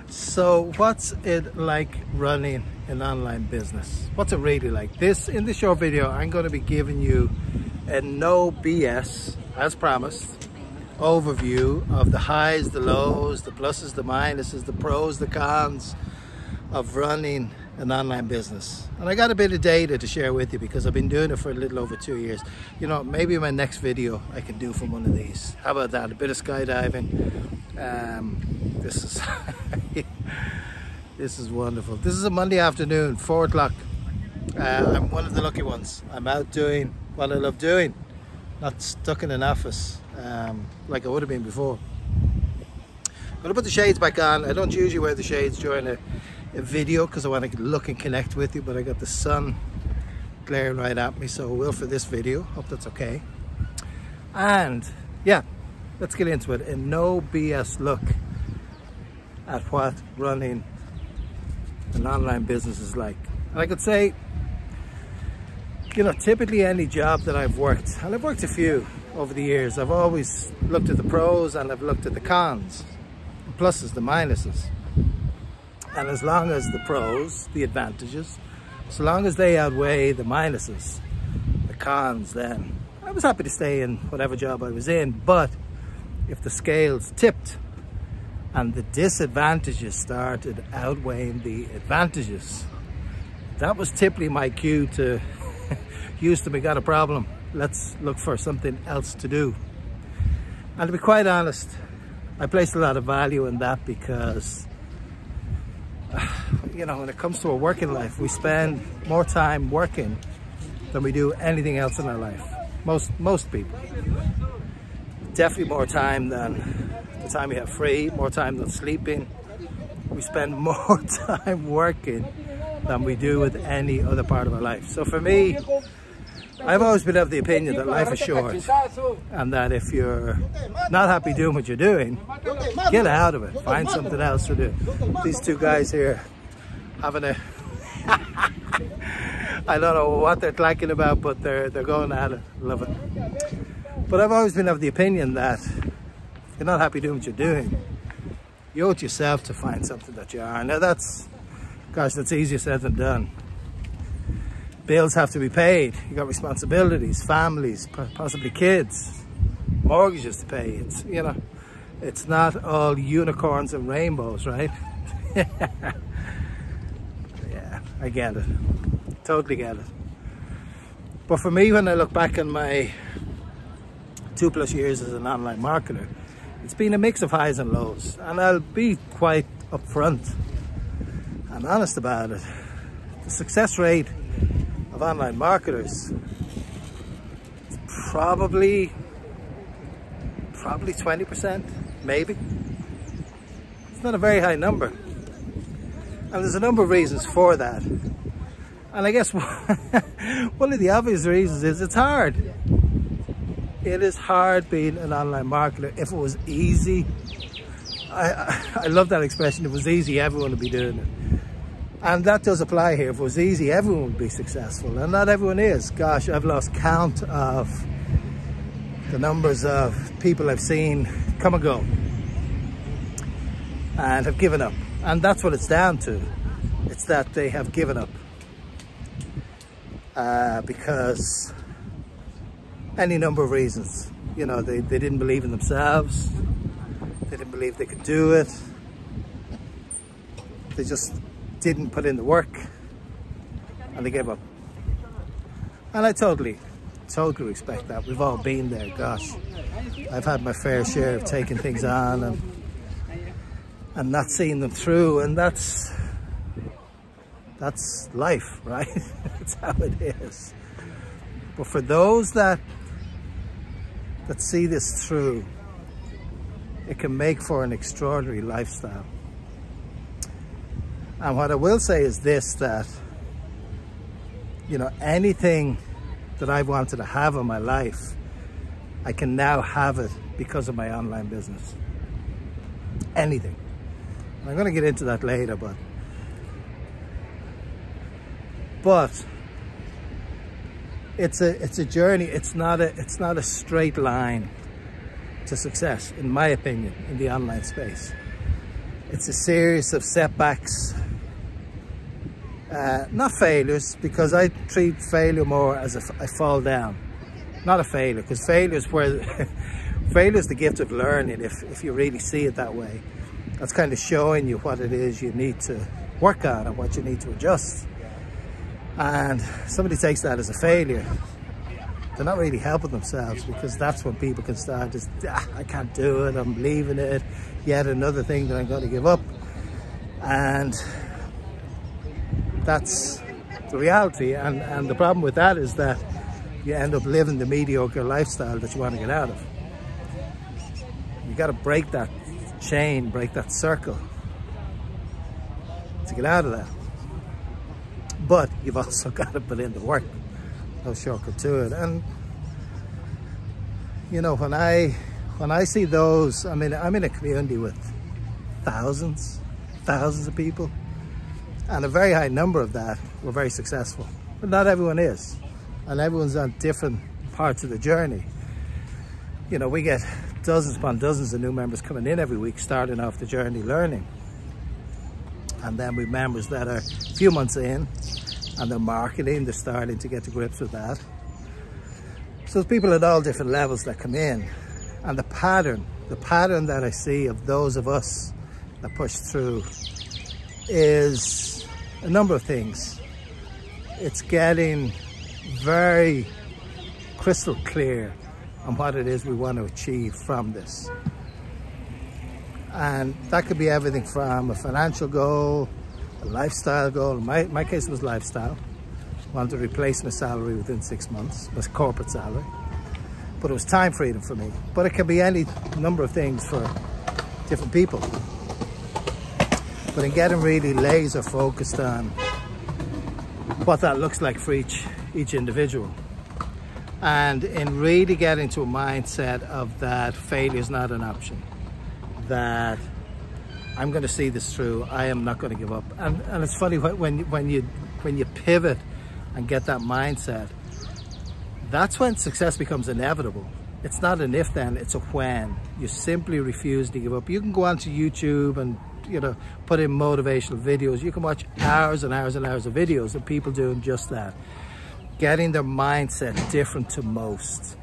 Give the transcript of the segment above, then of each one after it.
So what's it like running an online business? What's it really like? In this short video, I'm going to be giving you a no BS, as promised, overview of the highs, the lows, the pluses, the minuses, the pros, the cons of running an online business. And I got a bit of data to share with you because I've been doing it for a little over 2 years. You know, maybe my next video I can do from one of these. How about that? A bit of skydiving. This is this is wonderful. This is a Monday afternoon, 4 o'clock. I'm one of the lucky ones. I'm out doing what I love doing, not stuck in an office like I would have been before. I'm gonna put the shades back on. I don't usually wear the shades during a video because I want to look and connect with you, but I got the sun glaring right at me, so I will for this video. Hope that's okay. And yeah, let's get into it. A no BS look at what running an online business is like. And I could say, you know, typically any job that I've worked, and I've worked a few over the years, I've always looked at the pros and I've looked at the cons, the pluses, the minuses. And as long as the pros, the advantages, so long as they outweigh the minuses, the cons, then I was happy to stay in whatever job I was in. But if the scales tipped and the disadvantages started outweighing the advantages, that was typically my cue to Houston, we got a problem. Let's look for something else to do. And to be quite honest, I placed a lot of value in that because, you know, when it comes to a working life, we spend more time working than we do anything else in our life. Most people. Definitely more time than the time we have free, more time than sleeping. We spend more time working than we do with any other part of our life. So for me, I've always been of the opinion that life is short and that if you're not happy doing what you're doing, get out of it. Find something else to do. These two guys here having a I don't know what they're clacking about, but they're going at it. Love it. But I've always been of the opinion that if you're not happy doing what you're doing, you owe it yourself to find something that you are. Now that's easier said than done. Bills have to be paid. You got responsibilities, families, possibly kids, mortgages to pay. It's, you know, it's not all unicorns and rainbows, right? Yeah, I get it. Totally get it. But for me, when I look back on my 2+ years as an online marketer, it's been a mix of highs and lows. And I'll be quite upfront and honest about it. The success rate of online marketers is probably 20%, maybe. It's not a very high number. And there's a number of reasons for that. And I guess one of the obvious reasons is it's hard. It is hard being an online marketer. If it was easy, I love that expression, if it was easy, everyone would be doing it. And that does apply here. If it was easy, everyone would be successful. And not everyone is. Gosh, I've lost count of the numbers of people I've seen come and go and have given up. And that's what it's down to. It's that they have given up. Because any number of reasons. You know, they didn't believe in themselves. They didn't believe they could do it. They just didn't put in the work and they gave up. And I totally respect that. We've all been there. Gosh, I've had my fair share of taking things on and not seeing them through, and that's life, right? That's how it is. But for those that see this through, it can make for an extraordinary lifestyle. And what I will say is this, that, you know, anything that I've wanted to have in my life, I can now have it because of my online business. Anything. And I'm going to get into that later, but it's a journey. It's not a straight line to success, in my opinion, in the online space. It's a series of setbacks, not failures, because I treat failure more as I fall down, not a failure, because failure is where failure is the gift of learning. If you really see it that way, that's kind of showing you what it is you need to work on and what you need to adjust. And somebody takes that as a failure, they're not really helping themselves, because that's when people can start just, I can't do it, I'm leaving it, yet another thing that I'm going to give up. And that's the reality. And the problem with that is that you end up living the mediocre lifestyle that you want to get out of. You got to break that chain, break that circle to get out of that. But you've also got to put in the work. No shortcut to it. And you know, when I see those, I mean, I'm in a community with thousands of people, and a very high number of that were very successful, but not everyone is, and everyone's on different parts of the journey. You know, we get dozens upon dozens of new members coming in every week, starting off the journey learning, and then we've members that are a few months in and they're marketing, they're starting to get to grips with that. So there's people at all different levels that come in, and the pattern that I see of those of us that push through is a number of things. It's getting very crystal clear on what it is we want to achieve from this. And that could be everything from a financial goal, a lifestyle goal. In my case, it was lifestyle. I wanted to replace my salary within 6 months, my corporate salary. But it was time freedom for me. But it can be any number of things for different people. But in getting really laser focused on what that looks like for each individual, and in really getting to a mindset of that failure is not an option, that I'm going to see this through, I am not going to give up. And it's funny, when you pivot and get that mindset, that's when success becomes inevitable. It's not an if then, it's a when. You simply refuse to give up. You can go onto YouTube and, you know, put in motivational videos. You can watch hours and hours and hours of videos of people doing just that, getting their mindset different to most.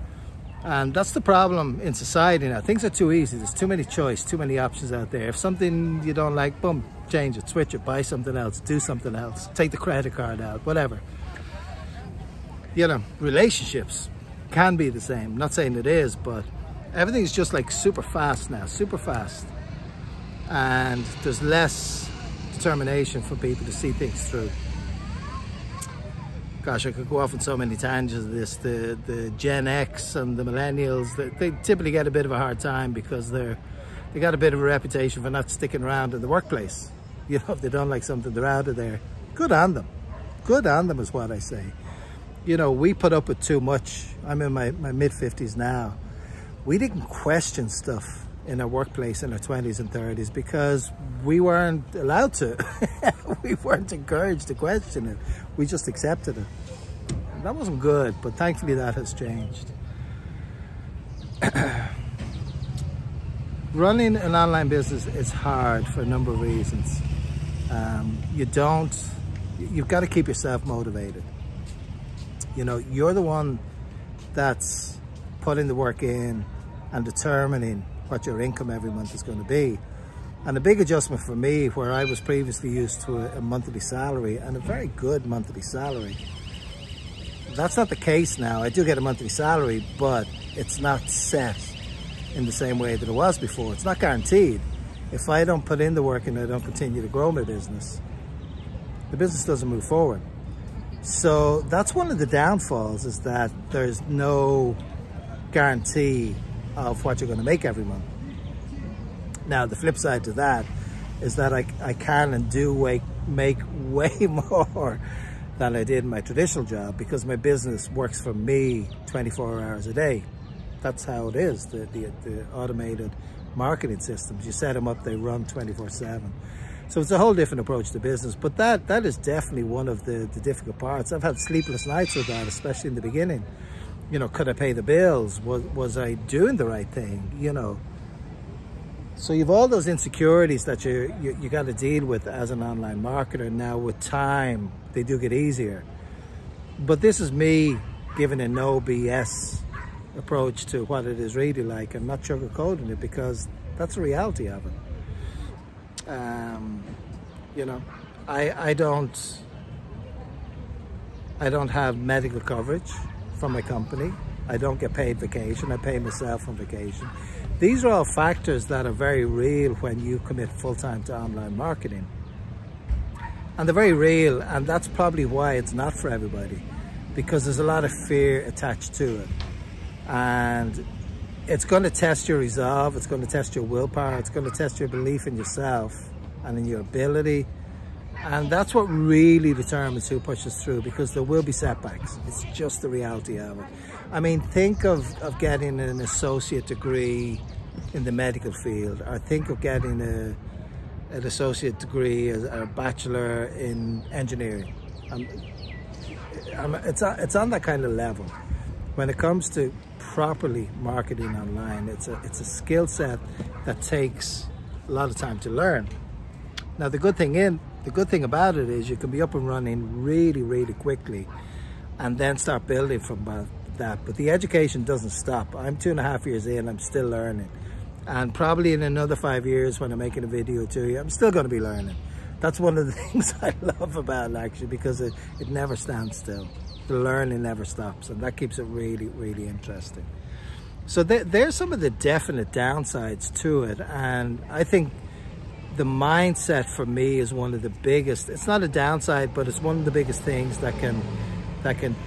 And that's the problem in society now. Things are too easy. There's too many choice, too many options out there. If something you don't like, boom, change it, switch it, buy something else, do something else, take the credit card out, whatever. You know, relationships can be the same. I'm not saying it is, but everything's just like super fast now, super fast. And there's less determination for people to see things through. Gosh, I could go off on so many tangents of this. The Gen X and the millennials, they typically get a bit of a hard time because they got a bit of a reputation for not sticking around in the workplace. You know, if they don't like something, they're out of there. Good on them. Good on them is what I say. You know, we put up with too much. I'm in my mid-50s now. We didn't question stuff in our workplace in our 20s and 30s because we weren't allowed to. We weren't encouraged to question it. We just accepted it. And that wasn't good, but thankfully that has changed. Running an online business is hard for a number of reasons. You've got to keep yourself motivated. You know, you're the one that's putting the work in and determining what your income every month is going to be. And a big adjustment for me, where I was previously used to a monthly salary, and a very good monthly salary. That's not the case now. I do get a monthly salary, but it's not set in the same way that it was before. It's not guaranteed. If I don't put in the work and I don't continue to grow my business, the business doesn't move forward. So that's one of the downfalls, is that there's no guarantee of what you're going to make every month. Now, the flip side to that is that I can and do make way more than I did in my traditional job, because my business works for me 24 hours a day. That's how it is, the automated marketing systems. You set them up, they run 24/7. So it's a whole different approach to business, but that is definitely one of the difficult parts. I've had sleepless nights with that, especially in the beginning. You know, could I pay the bills? Was I doing the right thing? You know, So you've all those insecurities that you got to deal with as an online marketer. Now with time, they do get easier. But this is me giving a no BS approach to what it is really like. I'm not sugarcoating it because that's the reality of it. You know, I don't have medical coverage from my company. I don't get paid vacation. I pay myself on vacation. These are all factors that are very real when you commit full-time to online marketing. And they're very real, and that's probably why it's not for everybody, because there's a lot of fear attached to it. And it's going to test your resolve, it's going to test your willpower, it's going to test your belief in yourself and in your ability. And that's what really determines who pushes through, because there will be setbacks. It's just the reality of it. I mean, think of getting an associate degree in the medical field, or think of getting an associate degree as a bachelor in engineering. It's on that kind of level. When it comes to properly marketing online, it's a skill set that takes a lot of time to learn. Now, the good thing about it is you can be up and running really, really quickly and then start building from that. But the education doesn't stop. I'm 2.5 years in, I'm still learning. And probably in another 5 years when I'm making a video to you, I'm still going to be learning. That's one of the things I love about it, actually, because it never stands still. The learning never stops, and that keeps it really, really interesting. So there's some of the definite downsides to it, and I think the mindset for me is one of the biggest. It's not a downside, but it's one of the biggest things that can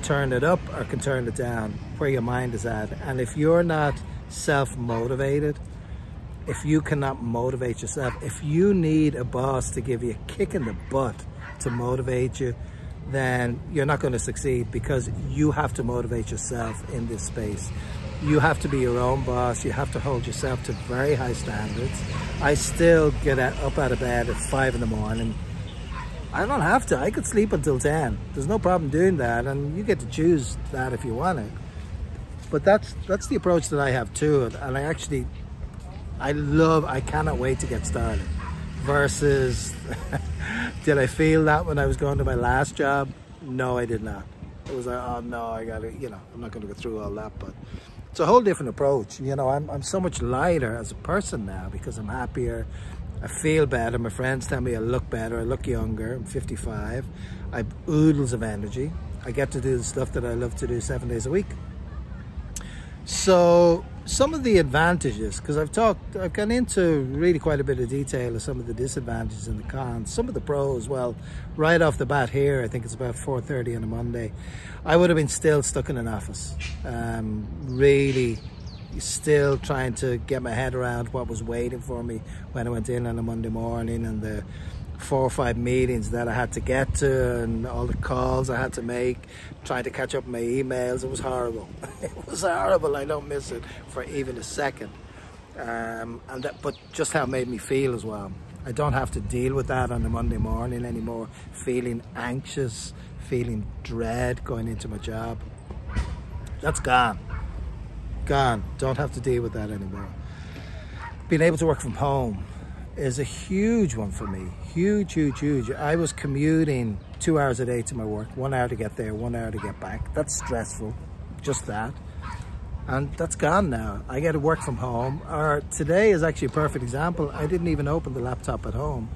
turn it up or can turn it down, where your mind is at. And if you're not self-motivated, if you cannot motivate yourself, if you need a boss to give you a kick in the butt to motivate you, then you're not going to succeed, because you have to motivate yourself in this space. You have to be your own boss. You have to hold yourself to very high standards. I still get up out of bed at 5 in the morning. I don't have to. I could sleep until 10. There's no problem doing that, and you get to choose that if you want it. But that's the approach that I have to it, and I cannot wait to get started. Versus, did I feel that when I was going to my last job? No, I did not. It was like, oh no, I gotta, I'm not gonna go through all that, but it's a whole different approach. I'm so much lighter as a person now because I'm happier. I feel better. My friends tell me I look better, I look younger. I'm 55. I have oodles of energy. I get to do the stuff that I love to do 7 days a week. So some of the advantages, because I've gone into really quite a bit of detail of some of the disadvantages and the cons, some of the pros. Well, right off the bat here, I think it's about 4:30 on a Monday, I would have been still stuck in an office, really still trying to get my head around what was waiting for me when I went in on a Monday morning, and the 4 or 5 meetings that I had to get to, and all the calls I had to make, trying to catch up on my emails. It was horrible. It was horrible. I don't miss it for even a second. But just how it made me feel as well. I don't have to deal with that on a Monday morning anymore, feeling anxious, feeling dread going into my job. That's gone. Gone. Don't have to deal with that anymore. Being able to work from home is a huge one for me. Huge, huge, huge. I was commuting 2 hours a day to my work, 1 hour to get there, 1 hour to get back. That's stressful, just that. And that's gone now. I get to work from home. Or today is actually a perfect example. I didn't even open the laptop at home.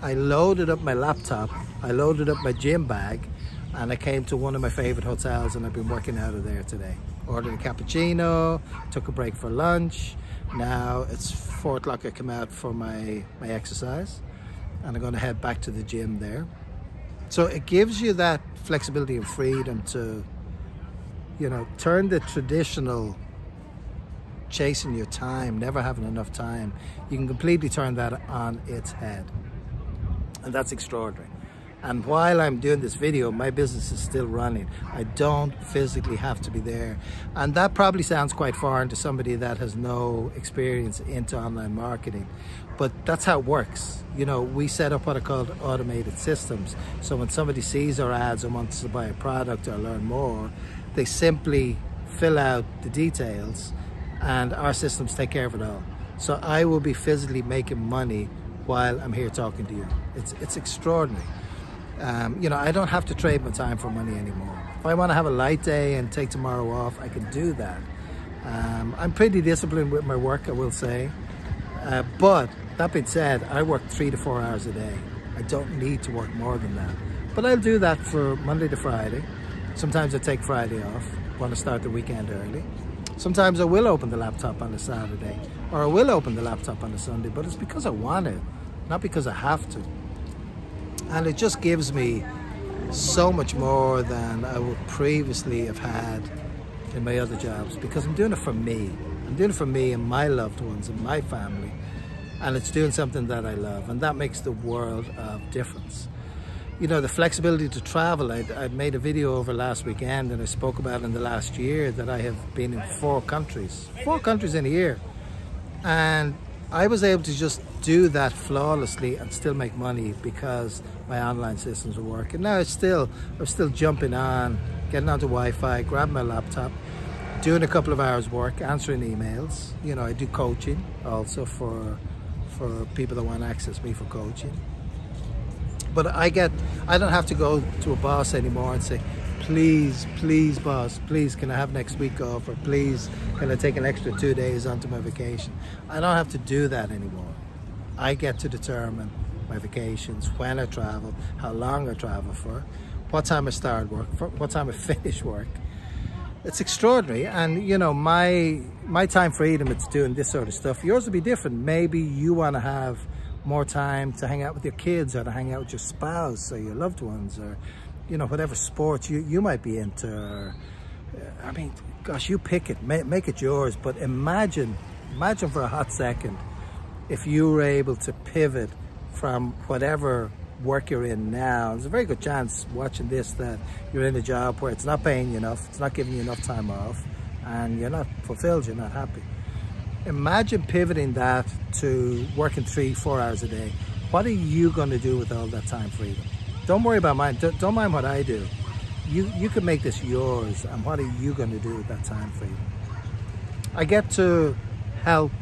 I loaded up my laptop, I loaded up my gym bag, and I came to one of my favorite hotels, and I've been working out of there today. Ordered a cappuccino, took a break for lunch. Now it's 4 o'clock, I come out for my exercise, and I'm going to head back to the gym there. So it gives you that flexibility and freedom to, turn the traditional chasing your time, never having enough time. You can completely turn that on its head. And that's extraordinary. And while I'm doing this video, my business is still running. I don't physically have to be there. And that probably sounds quite foreign to somebody that has no experience into online marketing. But that's how it works. We set up what are called automated systems. So when somebody sees our ads and wants to buy a product or learn more, they simply fill out the details, and our systems take care of it all. So I will be physically making money while I'm here talking to you. It's extraordinary. You know, I don't have to trade my time for money anymore. If I want to have a light day and take tomorrow off, I can do that. I'm pretty disciplined with my work, I will say. But that being said, I work 3 to 4 hours a day. I don't need to work more than that. But I'll do that for Monday to Friday. Sometimes I take Friday off, want to start the weekend early. Sometimes I will open the laptop on a Saturday, or I will open the laptop on a Sunday, but it's because I want to, not because I have to. And it just gives me so much more than I would previously have had in my other jobs, because I'm doing it for me. I'm doing it for me and my loved ones and my family. And it's doing something that I love, and that makes the world of difference. You know, the flexibility to travel, I made a video over last weekend, and I spoke about in the last year that I have been in 4 countries in a year. And I was able to just do that flawlessly and still make money because my online systems were working. Now I'm still jumping on, getting onto Wi-Fi, grabbing my laptop, doing a couple of hours work, answering emails. You know, I do coaching also for people that want to access me for coaching. But I don't have to go to a boss anymore and say, please boss, please can I have next week off, or please can I take an extra 2 days onto my vacation. I don't have to do that anymore. I get to determine my vacations, when I travel, how long I travel for, what time I start work, what time I finish work. It's extraordinary. And you know, my time freedom, it's doing this sort of stuff. Yours will be different. Maybe you want to have more time to hang out with your kids, or to hang out with your spouse or your loved ones, or you know, whatever sports you might be into. Or, I mean, gosh, you pick it, make it yours. But imagine for a hot second if you were able to pivot from whatever work you're in now. There's a very good chance watching this that you're in a job where it's not paying you enough, it's not giving you enough time off, and you're not fulfilled, you're not happy. Imagine pivoting that to working 3-4 hours a day. What are you going to do with all that time freedom? Don't worry about mine. Don't mind what I do. You can make this yours, and what are you going to do with that time freedom? I get to help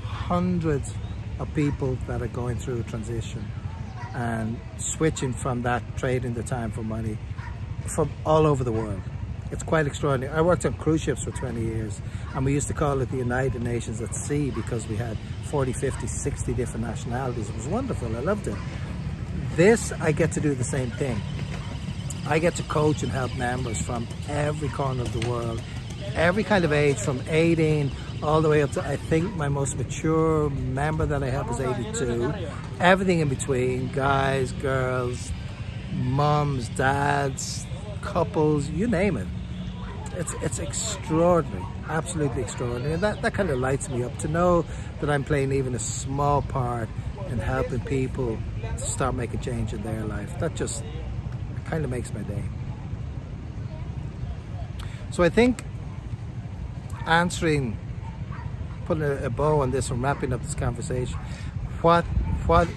hundreds of people that are going through a transition and switching from that, trading the time for money, from all over the world. It's quite extraordinary. I worked on cruise ships for 20 years, and we used to call it the United Nations at Sea because we had 40, 50, 60 different nationalities. It was wonderful. I loved it. This, I get to do the same thing. I get to coach and help members from every corner of the world, every kind of age, from 18 all the way up to, I think my most mature member that I help is 82. Everything in between, guys, girls, mums, dads, couples, you name it. It's extraordinary, absolutely extraordinary. And that kind of lights me up to know that I'm playing even a small part in helping people to start making change in their life. That just kind of makes my day. So I think putting a bow on this and wrapping up this conversation, what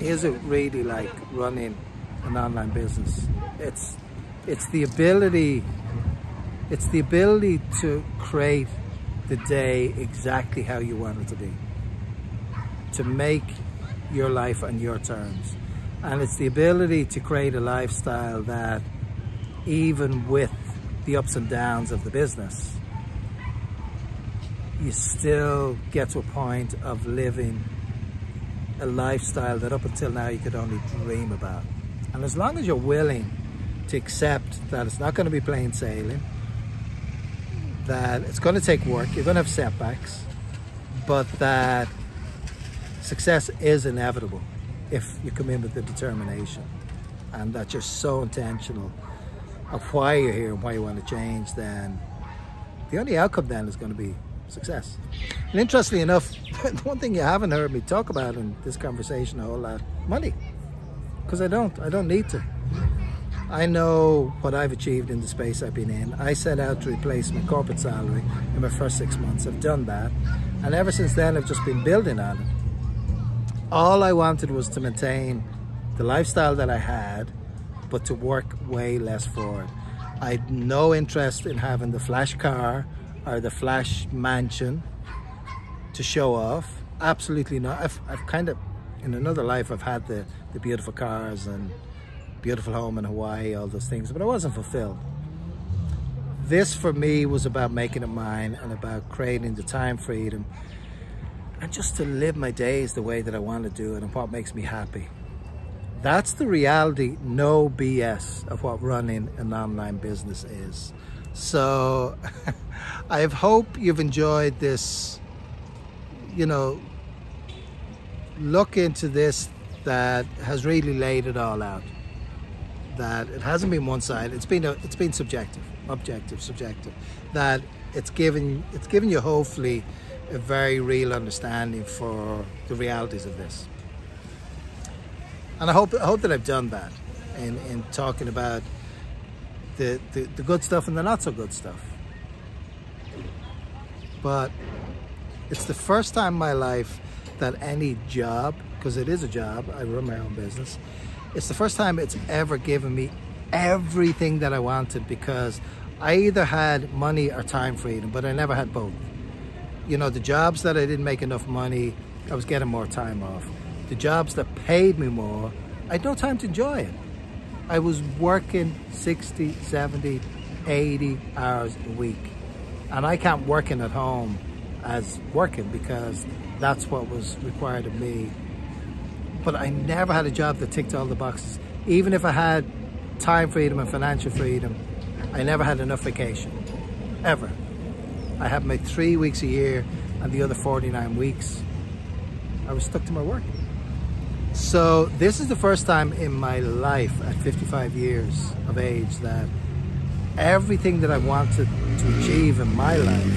is it really like running an online business? It's the ability to create the day exactly how you want it to be, to make your life on your terms. And it's the ability to create a lifestyle that, even with the ups and downs of the business, you still get to a point of living a lifestyle that up until now you could only dream about. And as long as you're willing to accept that it's not going to be plain sailing, that it's going to take work, you're going to have setbacks, but that success is inevitable if you come in with the determination, and that you're so intentional of why you're here and why you want to change, then the only outcome then is going to be success. And interestingly enough, one thing you haven't heard me talk about in this conversation a whole lot, money, because I don't need to. I know what I've achieved in the space I've been in. I set out to replace my corporate salary in my first 6 months. I've done that. And ever since then, I've just been building on it. All I wanted was to maintain the lifestyle that I had, but to work way less for it. I had no interest in having the flash car or the flash mansion to show off. absolutely not. I've kind of, in another life, I've had the beautiful cars and beautiful home in Hawaii, all those things, but I wasn't fulfilled. This for me was about making it mine and about creating the time freedom and just to live my days the way that I want to do it and what makes me happy. That's the reality, no BS, of what running an online business is. So I hope you've enjoyed this, you know, look into this that has really laid it all out. That it hasn't been one-sided, it's been subjective, objective, subjective. That it's given you hopefully a very real understanding for the realities of this. And I hope that I've done that in talking about the good stuff and the not so good stuff. But it's the first time in my life that any job, because it is a job, I run my own business, it's the first time it's ever given me everything that I wanted, because I either had money or time freedom, but I never had both. You know, the jobs that I didn't make enough money, I was getting more time off. The jobs that paid me more, I had no time to enjoy it. I was working 60, 70, 80 hours a week. And I can't working at home as working because that's what was required of me. But I never had a job that ticked all the boxes. Even if I had time freedom and financial freedom, I never had enough vacation, ever. I had my 3 weeks a year, and the other 49 weeks, I was stuck to my work. So this is the first time in my life at 55 years of age that everything that I wanted to achieve in my life,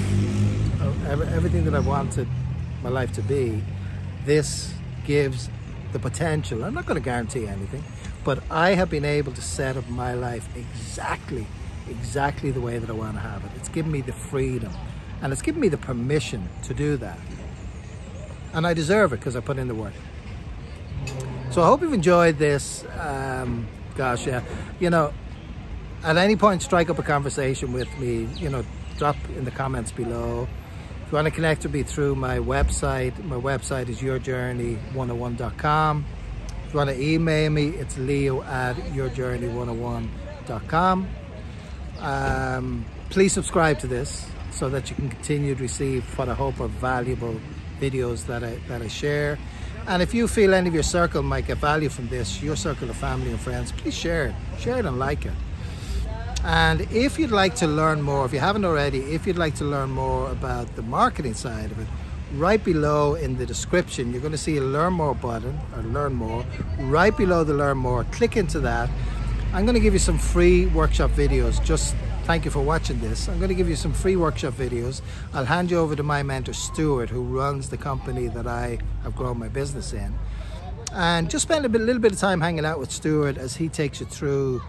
everything that I wanted my life to be, this gives the potential. I'm not going to guarantee anything, but I have been able to set up my life exactly the way that I want to have it. It's given me the freedom and it's given me the permission to do that. And I deserve it because I put in the work. So I hope you've enjoyed this. Gosh, yeah, you know, at any point strike up a conversation with me, you know, drop in the comments below. If you want to connect with me through my website is yourjourney101.com. If you want to email me, it's leo@yourjourney101.com. Please subscribe to this so that you can continue to receive what I hope are valuable videos that I share. And if you feel any of your circle might get value from this, your circle of family and friends, please share it and like it. And if you'd like to learn more, if you haven't already, if you'd like to learn more about the marketing side of it, right below in the description, you're going to see a Learn More button, or Learn More. Right below the Learn More, click into that. I'm going to give you some free workshop videos. Just thank you for watching this. I'm going to give you some free workshop videos. I'll hand you over to my mentor, Stuart, who runs the company that I have grown my business in. And just spend a little bit of time hanging out with Stuart as he takes you through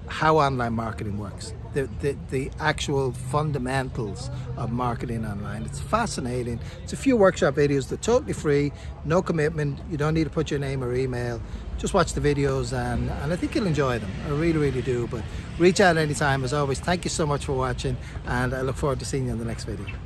how online marketing works, the actual fundamentals of marketing online. It's fascinating. It's a few workshop videos. They're totally free, no commitment. You don't need to put your name or email. Just watch the videos and I think you'll enjoy them. I really do. But reach out anytime. As always, thank you so much for watching, and I look forward to seeing you in the next video.